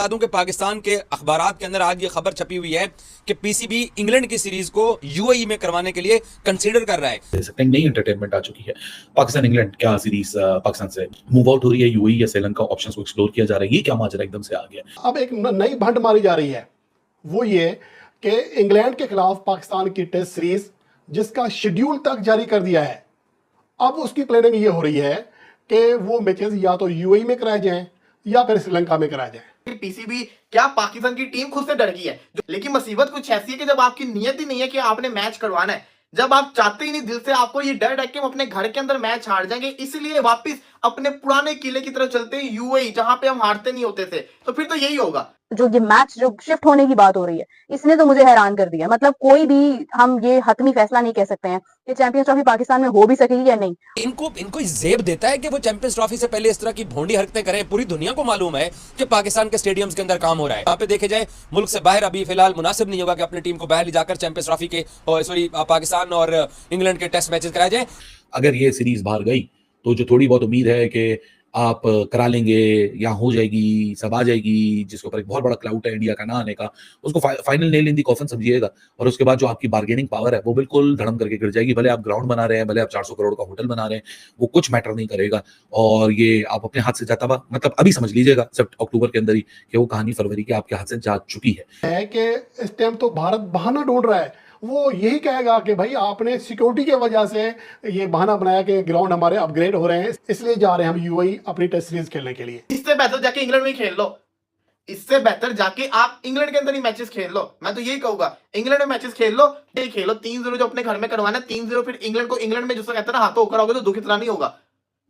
बता दूं कि पाकिस्तान के अखबारात के अंदर आज ये खबर छपी हुई है कि पीसीबी इंग्लैंड की सीरीज को यूएई में करवाने के लिए कंसीडर कर रहा है। नई एंटरटेनमेंट आ चुकी है। पाकिस्तान इंग्लैंड क्या सीरीज पाकिस्तान से मूव आउट हो रही है, यूएई या श्रीलंका ऑप्शंस को एक्सप्लोर किया जा रहा है, ये क्या माजरा एकदम से आ गया। अब एक नई भंड मारी जा रही है, वो ये कि इंग्लैंड के खिलाफ पाकिस्तान की टेस्ट सीरीज जिसका शेड्यूल तक जारी कर दिया है, अब उसकी प्लानिंग ये हो रही है कि वो मैचेस या तो यूएई में कराए जाएं या फिर श्रीलंका में कराए जाएं। पीसीबी क्या पाकिस्तान की टीम खुद से डर गई है, लेकिन मुसीबत कुछ ऐसी है कि जब आपकी नियत ही नहीं है कि आपने मैच करवाना है, जब आप चाहते ही नहीं दिल से, आपको ये डर है कि हम अपने घर के अंदर मैच हार जाएंगे, इसलिए वापस अपने पुराने किले की तरफ चलते हैं यूएई, जहां पे हम हारते नहीं होते थे, तो फिर तो यही होगा। जो ये मैच जो शिफ्ट होने की बात हो रही है, इसने तो मुझे हैरान कर दिया। मतलब कोई भी हम ये हतमी फैसला नहीं कह सकते हैं कि चैंपियंस ट्रॉफी पाकिस्तान में हो भी सकेगी या नहीं। इनको जेब देता है कि वो चैंपियंस ट्रॉफी से पहले इस तरह की भोंडी हरकतें करें। पूरी दुनिया को मालूम है कि पाकिस्तान के स्टेडियम्स के अंदर काम हो रहा है। यहाँ पे देखे जाए मुल्क से बाहर अभी फिलहाल मुनासिब नहीं होगा कि अपनी टीम को बाहर ले जाकर चैंपियंस ट्रॉफी के पाकिस्तान और इंग्लैंड के टेस्ट मैचेस कराए जाए। अगर ये सीरीज बाहर गई तो जो थोड़ी बहुत उम्मीद है कि आप करा लेंगे या हो जाएगी, सब आ जाएगी, जिसके ऊपर एक बहुत बड़ा क्लाउड है इंडिया का ना आने का, उसको final nail in the coffin समझिएगा। और उसके बाद जो आपकी बार्गेनिंग पावर है वो बिल्कुल धड़म करके गिर जाएगी। भले आप ग्राउंड बना रहे हैं, भले आप 400 करोड़ का होटल बना रहे हैं, वो कुछ मैटर नहीं करेगा। और ये आप अपने हाथ से जाता हुआ, मतलब अभी समझ लीजिएगा सब अक्टूबर के अंदर ही कि वो कहानी फरवरी के आपके हाथ से जा चुकी है कि इस टाइम तो भारत बहाना ढूंढ रहा है। वो यही कहेगा कि भाई आपने सिक्योरिटी की वजह से ये बहाना बनाया कि ग्राउंड हमारे अपग्रेड हो रहे हैं, इसलिए जा रहे हैं हम यूएई अपनी टेस्ट सीरीज खेलने के लिए। इससे बेहतर जाके इंग्लैंड में खेल लो, इससे बेहतर जाके आप इंग्लैंड के अंदर ही मैचेस खेल लो। मैं तो यही कहूंगा, इंग्लैंड में मैचेस खेल लो, 3-0 जो अपने घर में करवाना है, 3-0 फिर इंग्लैंड में जिसको कहते हैं ना हाथों होकर आओगे तो दुख इतना नहीं होगा,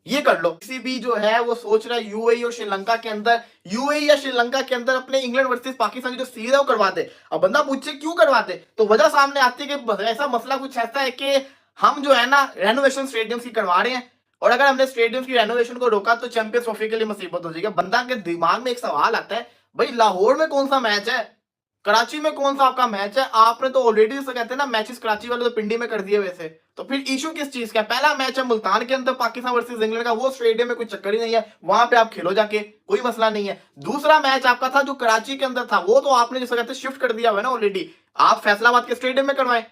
ये कर लो। किसी भी जो है वो सोच रहा है यूएई और श्रीलंका के अंदर, यूएई या श्रीलंका के अंदर अपने इंग्लैंड वर्सेस पाकिस्तान की जो सीरीज है वो करवा दे। अब बंदा पूछे क्यों करवा दे, तो वजह सामने आती है कि ऐसा मसला कुछ ऐसा है कि हम जो है ना रेनोवेशन स्टेडियम्स की करवा रहे हैं, और अगर हमने स्टेडियम्स की रेनोवेशन को रोका तो चैंपियंस ट्रॉफी के लिए मुसीबत हो जाएगी। बंदा के दिमाग में एक सवाल आता है, भाई लाहौर में कौन सा मैच है, कराची में कौन सा आपका मैच है, आपने तो ऑलरेडी जिसे कहते हैं ना मैचेस कराची वाले तो पिंडी में कर दिए वैसे, तो फिर इशू किस चीज का। पहला मैच है मुल्तान के अंदर पाकिस्तान वर्सेस इंग्लैंड का, वो स्टेडियम में कोई चक्कर ही नहीं है, वहां पे आप खेलो जाके, कोई मसला नहीं है। दूसरा मैच आपका था जो कराची के अंदर था, वो तो आपने जिसे कहते हैं शिफ्ट कर दिया हुआ है ना ऑलरेडी, आप फैसलाबाद के स्टेडियम में करवाएं।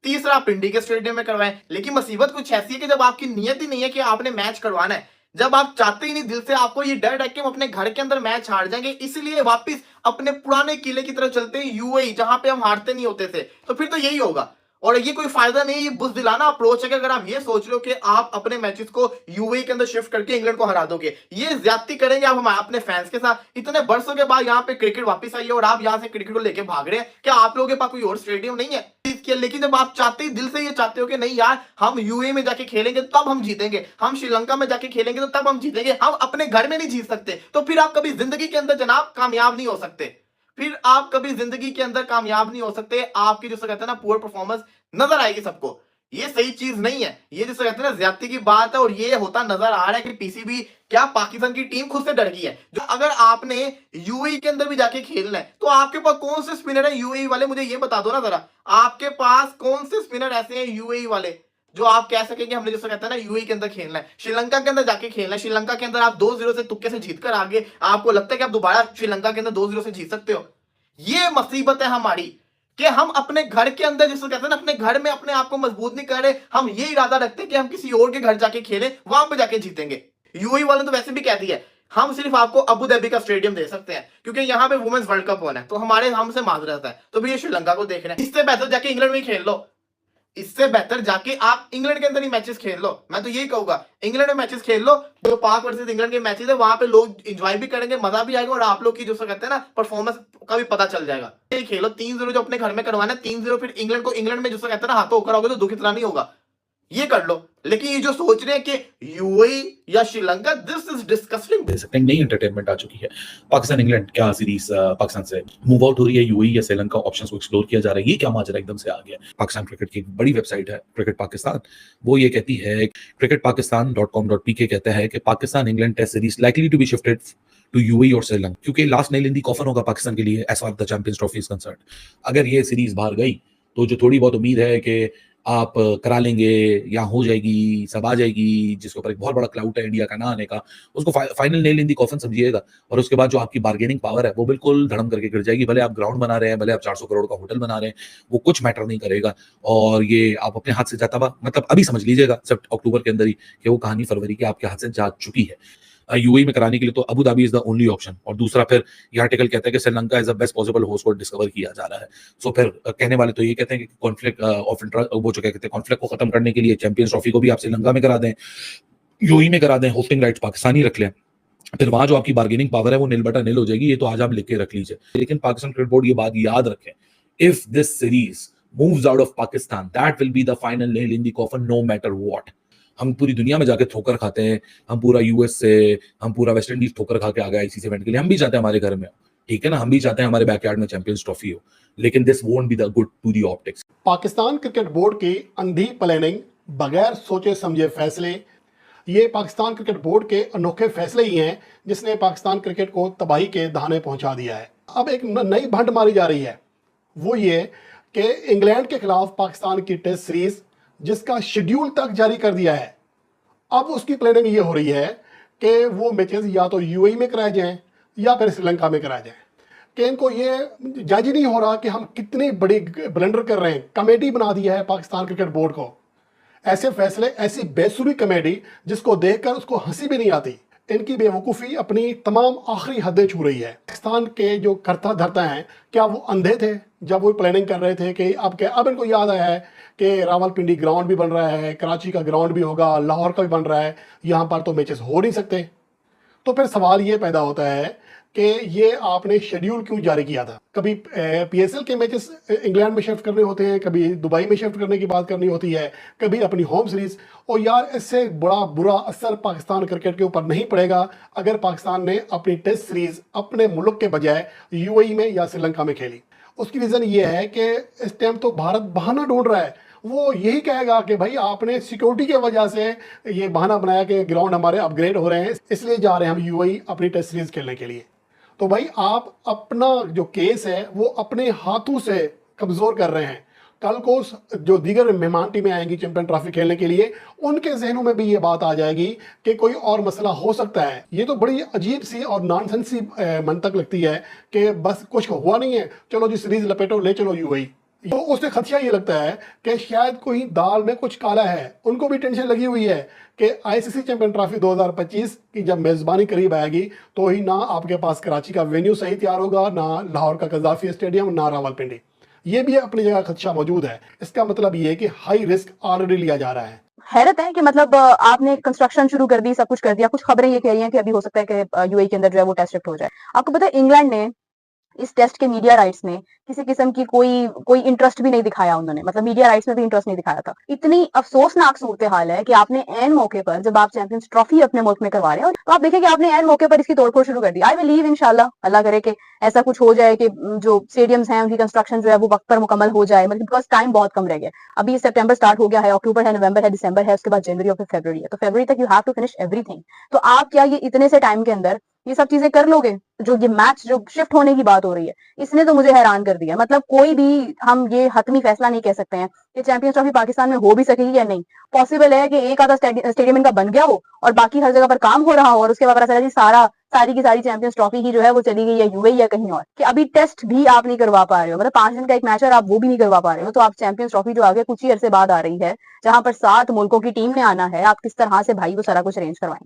तीसरा पिंडी के स्टेडियम में करवाएं। लेकिन मुसीबत कुछ ऐसी है कि जब आपकी नियत ही नहीं है कि आपने मैच करवाना है, जब आप चाहते ही नहीं दिल से, आपको ये डर है कि हम अपने घर के अंदर मैच हार जाएंगे, इसलिए वापस अपने पुराने किले की तरफ चलते हैं यूएई, जहां पे हम हारते नहीं होते थे, तो फिर तो यही होगा। और ये कोई फायदा नहीं, ये बुज़दिलाना अप्रोच है कि अगर आप ये सोच रहे हो कि आप अपने मैचेस को यूएई के अंदर शिफ्ट करके इंग्लैंड को हरा दोगे, ये ज्यादती करेंगे आप हम अपने फैंस के साथ। इतने बरसों के बाद यहाँ पे क्रिकेट वापस आई है और आप यहाँ से क्रिकेट को लेके भाग रहे हैं। क्या आप लोगों के पास कोई और स्टेडियम नहीं है? लेकिन जब आप चाहते ही दिल से ये चाहते हो कि नहीं यार हम यूएई में जाके खेलेंगे तब हम जीतेंगे, हम श्रीलंका में जाके खेलेंगे तो तब हम जीतेंगे, हम अपने घर में नहीं जीत सकते, तो फिर आप कभी जिंदगी के अंदर जनाब कामयाब नहीं हो सकते। फिर आप कभी जिंदगी के अंदर कामयाब नहीं हो सकते। आपकी जो कहते हैं ना पुअर परफॉर्मेंस नजर आएगी सबको, ये सही चीज नहीं है, ये जिसे कहते हैं ना ज्यादती की बात है। और ये होता नजर आ रहा है कि पीसीबी क्या पाकिस्तान की टीम खुद से डर गई है। जो अगर आपने यूएई के अंदर भी जाके खेलना है तो आपके पास कौन से स्पिनर है यूएई वाले, मुझे ये बता दो ना जरा, आपके पास कौन से स्पिनर ऐसे हैं यूएई वाले जो आप कह सकेंगे हमने जिसे कहते हैं ना यूएई के अंदर खेलना है, श्रीलंका के अंदर जाके खेलना है। श्रीलंका के अंदर आप 2-0 से तुक्के से जीत कर आगे, आपको लगता है कि आप दोबारा श्रीलंका के अंदर 2-0 से जीत सकते हो? ये मुसीबत है हमारी कि हम अपने घर के अंदर जिसको कहते हैं ना अपने घर में अपने आप को मजबूत नहीं कर रहे। हम ये इरादा रखते हैं कि हम किसी और के घर जाके खेलें, वहां पे जाके जीतेंगे। यूएई वालों ने तो वैसे भी कह दिया है हम सिर्फ आपको अबू धाबी का स्टेडियम दे सकते हैं क्योंकि यहाँ पे वुमेन्स वर्ल्ड कप होना है, तो हमारे हमसे माजरत है, तो भी ये श्रीलंका को देख रहे हैं। इससे बेहतर जाके इंग्लैंड में खेल लो, इससे बेहतर जाके आप इंग्लैंड के अंदर ही मैचेस खेल लो। मैं तो यही कहूंगा इंग्लैंड में मैचेस खेल लो, जो पाक वर्सेस इंग्लैंड के मैचेस है वहां पे लोग एंजॉय भी करेंगे, मजा भी आएगा, और आप लोग की जो कहते हैं ना परफॉर्मेंस का भी पता चल जाएगा। ये खेलो 3-0 जो अपने घर में करवाना है, 3-0 फिर इंग्लैंड में जो कहते हैं ना हाथों होकर आओगे तो दुख इतना नहीं होगा, ये कर लो। लेकिन ये जो सोच रहे हैं कि यूएई या श्रीलंका, दिस इज डिस्कस्टिंग। नई एंटरटेनमेंट आ चुकी है। पाकिस्तान इंग्लैंड क्या सीरीज पाकिस्तान से मूव आउट हो रही है, यूएई या श्रीलंका ऑप्शंस को एक्सप्लोर किया जा रहा है, ये क्या माजरा एकदम से आ गया। पाकिस्तान क्रिकेट की एक बड़ी वेबसाइट है क्रिकेट पाकिस्तान, वो ये कहती है, cricketpakistan.com.pk कहता है कि Pakistan England test series likely to be shifted to UAE और श्रीलंका, क्योंकि last nail in the coffin होगा पाकिस्तान के लिए as far the Champions Trophy is concerned. अगर ये सीरीज बाहर गई तो जो थोड़ी बहुत उम्मीद है कि आप करा लेंगे या हो जाएगी, सब आ जाएगी, जिसके ऊपर एक बहुत बड़ा क्लाउड है इंडिया का ना आने का, उसको final nail in the coffin समझिएगा। और उसके बाद जो आपकी बार्गेनिंग पावर है वो बिल्कुल धड़म करके गिर जाएगी। भले आप ग्राउंड बना रहे हैं, भले आप 400 करोड़ का होटल बना रहे हैं, वो कुछ मैटर नहीं करेगा। और ये आप अपने हाथ से जाता हुआ, मतलब अभी समझ लीजिएगा सब अक्टूबर के अंदर ही कि वो कहानी फरवरी की आपके हाथ से जा चुकी है। यूएई में कराने के लिए तो Abu Dhabi is the only option. और दूसरा फिर ये आर्टिकल कहता है कि Sri Lanka is the best possible host को डिस्कवर किया जा रहा है। सो फिर कहने वाले तो ये कहते हैं कि कॉन्फ्लिक्ट ऑफ इंटरेस्ट, वो जो कहते हैं कॉन्फ्लिक्ट को खत्म करने के लिए चैंपियंस ट्रॉफी को भी आप श्रीलंका में करा दें, यूएई में करा दें, होस्टिंग राइट्स पाकिस्तानी रख लें, फिर वहां जो आपकी बार्गेनिंग पावर है वो नील बटा नील हो जाएगी। ये तो आज आप लिख के रख लीजिए। लेकिन पाकिस्तान क्रिकेट बोर्ड ये बात याद रखें, if this series moves out of Pakistan, that will be the final nail in the coffin no matter what. हम पूरी दुनिया में जाके ठोकर खाते हैं, हम पूरा यूएस से, हम पूरा वेस्ट इंडीज ठोकर खा के आ गए इसी इवेंट के लिए। हम भी चाहते हैं हमारे घर में, ठीक है ना, हम भी चाहते हैं हमारे बैकयार्ड में चैंपियंस ट्रॉफी हो, लेकिन this won't be the good to the optics. Pakistan cricket board की अंधी प्लानिंग, बगैर सोचे समझे फैसले, ये पाकिस्तान क्रिकेट बोर्ड के अनोखे फैसले ही हैं जिसने पाकिस्तान क्रिकेट को तबाही के दहाने पहुंचा दिया है। अब एक नई भंड मारी जा रही है, वो ये कि इंग्लैंड के खिलाफ पाकिस्तान की टेस्ट सीरीज जिसका शेड्यूल तक जारी कर दिया है, अब उसकी प्लानिंग ये हो रही है कि वो मैचेस या तो यूएई में कराए जाएं या फिर श्रीलंका में कराए जाएं। कि इनको ये जज ही नहीं हो रहा कि हम कितनी बड़ी ब्लंडर कर रहे हैं। कमेटी बना दी है पाकिस्तान क्रिकेट बोर्ड को, ऐसे फैसले, ऐसी बेसुरी कमेटी जिसको देखकर उसको हंसी भी नहीं आती। इनकी बेवकूफ़ी अपनी तमाम आखिरी हदें छू रही है। पाकिस्तान के जो करता धरता हैं, क्या वो अंधे थे जब वो प्लानिंग कर रहे थे कि अब इनको याद आया है कि रावलपिंडी ग्राउंड भी बन रहा है, कराची का ग्राउंड भी होगा, लाहौर का भी बन रहा है, यहाँ पर तो मैचेस हो नहीं सकते। तो फिर सवाल ये पैदा होता है कि ये आपने शेड्यूल क्यों जारी किया था। कभी पीएसएल के मैचेस इंग्लैंड में शिफ्ट करने होते हैं, कभी दुबई में शिफ्ट करने की बात करनी होती है, कभी अपनी होम सीरीज। और यार इससे बड़ा बुरा असर पाकिस्तान क्रिकेट के ऊपर नहीं पड़ेगा अगर पाकिस्तान ने अपनी टेस्ट सीरीज अपने मुल्क के बजाय यूएई में या श्रीलंका में खेली। उसकी रीज़न ये है कि इस टाइम तो भारत बहाना ढूंढ रहा है। वो यही कहेगा कि भाई आपने सिक्योरिटी की वजह से ये बहाना बनाया कि ग्राउंड हमारे अपग्रेड हो रहे हैं, इसलिए जा रहे हैं हम यूएई अपनी टेस्ट सीरीज खेलने के लिए। तो भाई आप अपना जो केस है वो अपने हाथों से कमज़ोर कर रहे हैं। कल को जो दीगर मेहमान टीमें आएंगी चैंपियन ट्रॉफी खेलने के लिए, उनके जहनों में भी ये बात आ जाएगी कि कोई और मसला हो सकता है। ये तो बड़ी अजीब सी और नॉनसेंस सी मंतक लगती है कि बस कुछ हुआ नहीं है, चलो जी सीरीज लपेटो, ले चलो यूएई। तो उससे खदशा ये लगता है कि शायद कोई दाल में कुछ काला है। उनको भी टेंशन लगी हुई है कि आईसीसी चैंपियन ट्रॉफी 2025 की जब मेज़बानी करीब आएगी तो ही ना आपके पास कराची का वेन्यू सही तैयार होगा, ना लाहौर का कज़ाफ़ी स्टेडियम, ना रावलपिंडी। ये भी अपनी जगह खदशा मौजूद है। इसका मतलब ये है कि हाई रिस्क ऑलरेडी लिया जा रहा है। हैरत है कि मतलब आपने कंस्ट्रक्शन शुरू कर दी, सब कुछ कर दिया। कुछ खबरें ये कह रही हैं कि अभी हो सकता है कि यूएई के अंदर जो है वो टेस्ट शिफ्ट हो जाए। आपको पता है इंग्लैंड ने इस टेस्ट के मीडिया राइट्स में किसी किस्म की कोई इंटरेस्ट भी नहीं दिखाया। उन्होंने मतलब मीडिया राइट्स में भी इंटरेस्ट नहीं दिखाया था। इतनी अफसोसनाक सूरत हाल है कि आपने एन मौके पर, जब आप चैंपियंस ट्रॉफी अपने मुल्क में करवा रहे हैं, तो आप देखें कि आपने एन मौके पर इसकी तोड़फोड़ शुरू कर दी। आई बिलीव इंशाल्लाह, अल्लाह करे कि ऐसा कुछ हो जाए कि जो स्टेडियम्स हैं उनकी कंस्ट्रक्शन जो है वो वक्त पर मुकम्मल हो जाए। मतलब बिकॉज टाइम बहुत कम रह गया। अभी सितंबर स्टार्ट हो गया है, अक्टूबर है, नवंबर है, दिसंबर है, उसके बाद जनवरी और फिर फरवरी है। तो फरवरी तक you have to finish everything. तो आप क्या ये इतने से टाइम के अंदर ये सब चीजें कर लोगे? जो ये मैच जो शिफ्ट होने की बात हो रही है, इसने तो मुझे हैरान कर दिया। मतलब कोई भी हम ये हतमी फैसला नहीं कह सकते हैं कि चैंपियंस ट्रॉफी पाकिस्तान में हो भी सकेगी या नहीं। पॉसिबल है कि एक आधा स्टेडियम इनका बन गया हो और बाकी हर जगह पर काम हो रहा हो और उसके बाद पता चला जी सारी की सारी चैंपियंस ट्रॉफी ही जो है वो चली गई है यूएई या कहीं और। कि अभी टेस्ट भी आप नहीं करवा पा रहे हो, मतलब 5 दिन का एक मैच और आप वो भी नहीं करवा पा रहे हो। तो आप चैंपियंस ट्रॉफी जो आगे कुछ ही अरसे बाद आ रही है, जहां पर 7 मुल्कों की टीम ने आना है, आप किस तरह से भाई वो सारा कुछ अरेंज करवाएंगे?